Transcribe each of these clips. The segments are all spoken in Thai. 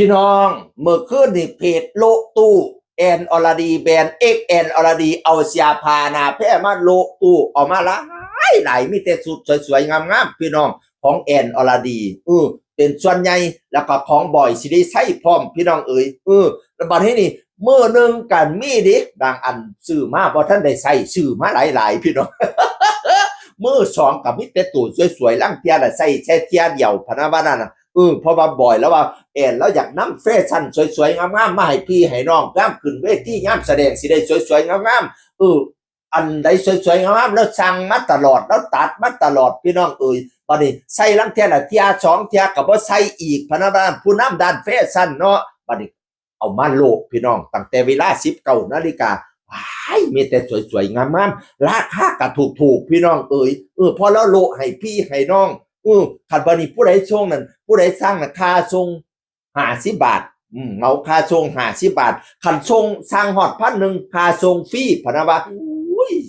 พี่น้องเมื่อคืนนี่เพจโลตู้แอนอรดีแบรนด์เอ็กแอนอรดีเอาเสียพานาแพ้มาโลตู้ออกมาหลายมีแต่สุดสวยๆงามๆพี่น้องของแอนอรดีเป็นส่วนใหญ่แล้วก็ของบ่อยสิได้ใช้พร้อมพี่น้องเอ๋ยแล้วบัดนี้นี่มื้อนึงกันมีดิบางอันซื้อมาบ่ทันได้ใช้ซื้อมาหลายๆพี่น้อง มื้อสองกับมิแต่ตู้สวยๆลังเทียน่ะใส่แค่เทียเดียวพะนะว่านั่นน่ะเพราะว่าบ่อยแล้วว่าแอนแล้วอยากนำแฟชั่นสวยๆงามๆมาให้พี่ให้น้องยามขึ้นเวทียามแสดงสิได้สวยๆงามๆอันใดสวยๆงามๆแล้วสั่งมาตลอดแล้วตัดมาตลอดพี่น้องเอ๋ยบัดนี้ใส่ลังเทียน่ะเทียสองเทียก็บ่ใส่อีกพะนะว่าผู้นำด้านแฟชั่นเนาะบัดนี้เอามาโลกพี่น้องตั้งแต่เวลา 19 นาฬิกามีแต่สวยๆงามๆราคาก็ถูกๆพี่น้องเอ๋ยพอแล้วโลให้พี่ให้น้องคันบัดนี้ผู้ใดส่งนั่นผู้ใดสั่งน่ะค่าส่ง50 บาทเมาค่าส่ง50 บาทคันส่งสั่งฮอด1,000ค่าส่งฟรีพะนะว่า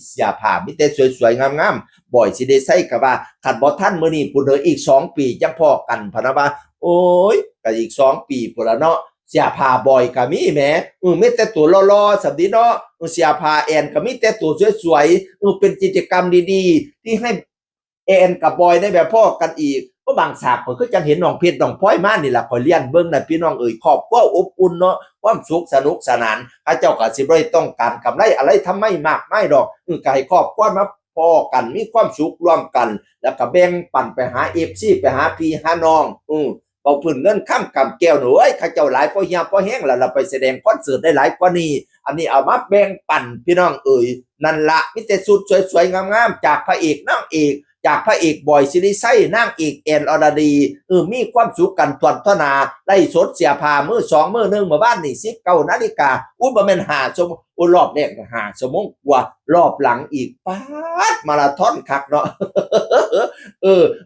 เสียผ้ามีแต่สวยๆงามๆบ่อยสิได้ใส่ก็ว่าคันบ่ทันมื้อนี้พุ่นเด้ออีก2 ปีจังพอกันพะนะว่าโอ๊ยก็อีก2 ปีพุ่นละเนาะเสียผ้าบ่อยก็มีแหมมีแต่ตัวหล่อๆสำดีเนาะเสียผ้าแอนก็มีแต่ตัวสวยๆเป็นกิจกรรมดีๆที่ให้แอนกับบอยได้แบบพ่อกันอีกก็บางฉากข่อยคือจังเห็นน้องเพชรน้องพลอยมานี่ล่ะข่อยเรียนเบิ่งน่ะพี่น้องเอ้ยครอบครัวอบอุ่นเนาะความสุขสนุกสนานเขาเจ้าก็สิบ่ได้ต้องการกำไรอะไรทำไมมากมายดอกก็ให้ครอบครัวมาพ้อกันมีความสุขร่วมกันแล้วก็แบ่งปันไปหา FC ไปหาพี่หาน้องเบาพื้นเงินค้ำกำแก้วหนูเอ้ยข้าเจ้าหลายพอเฮียพอแห้งแล้วเราไปแสดงคอนเสิร์ตได้หลายกว่านี้อันนี้เอามาแบ่งปันพี่น้องเอ๋ยนั่นละมิแต่สุดสวยๆงามๆจากพระเอกนางเอกจากพระเอกบอยซิริไซนางเอกแอนอรดีมีความสุขกันทวนทนาได้สดเสียพามือ2มือ1เมื่อบ้านนี่19 นาฬิกาบ่แม่น5 ชั่วโมงรอบแรก5 ชั่วโมงกว่ารอบหลังอีกป๊าดมาราธอนคักเนาะ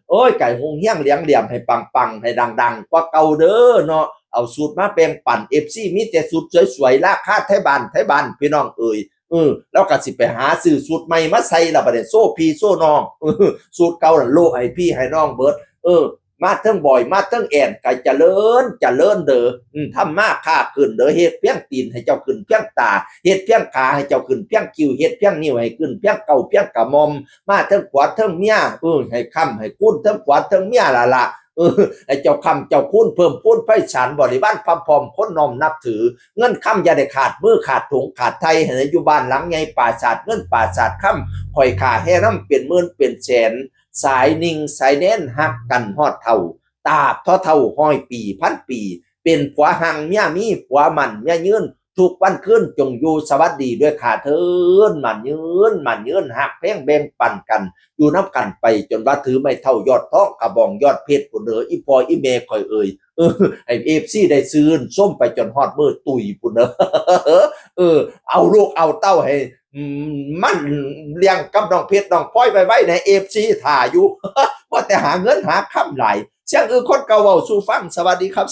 โอ้ยไก่หงเฮี้ยงเลี้ยงเหลี่ยมให้ปังๆให้ดังๆกว่าเก่าเด้อเนาะเอาสูตรมาแบ่งปัน FC มีแต่สูตรสวยๆราคาไทบ้านพี่น้องเอ๋ยแล้วก็สิไปหาซื้อสูตรใหม่มาใส่ละบัดนี้โซ่พี่โซ่น้องสูตรเก่าน่ะโลให้พี่ให้น้องเบิดมาเทิงบ่อยมาเทิงแอนก็เจริญเด้อทำมาค้าขึ้นเด้อเฮ็ดเพียงตีนให้เจ้าขึ้นเพียงตาเฮ็ดเพียงขาให้เจ้าขึ้นเพียงคิ้วเฮ็ดเพียงนิ้วให้ขึ้นเพียงเก่าเพียงกะมอมมาเทิงขวาเทิงเมียให้ค้ำให้คุ้นเทิงขวาเทิงเมียล่ะให้เจ้าคำเจ้าคุ้นเพิ่มพูนไพศาลบริวารพร้อมคนน้อมนับถือเงินคำอย่าได้ขาดมือขาดถุงขาดไทยให้อยู่บ้านหลังใหญ่ป่าศาสตร์เงินป่าศาสตร์คำข่อยขาแห่น้ำเปลี่ยนหมื่นเปลี่ยนแสนสายนิ่งสายแน่นหักกันฮอดเท่าตาบเท่าห้อยปีพันปีเป็นผัวหังเมียมีผัวมันเมียยืนทุกวันขึ้นจงอยู่สวัสดีด้วยขาเทินมันยืนหักเพ่งแบ่งปันกันอยู่น้ำกันไปจนว่าถือไม่เท่ายอดท้องกระบองยอดเพชรปุ่นเด้ออีพออีเมคอยไอFCได้ซื้อส้มไปจนฮอดมือตุยปุ่นเด้อเอาลูกเอาเต้าให้มันเลี้ยงกับน้องเพชรน้องพลอยไว้ใน FC ถ่าอยู่ ว่าแต่หาเงินหาคำไหลเสียงคนเก่าเว้าสู่ฟังสวัสดีครับ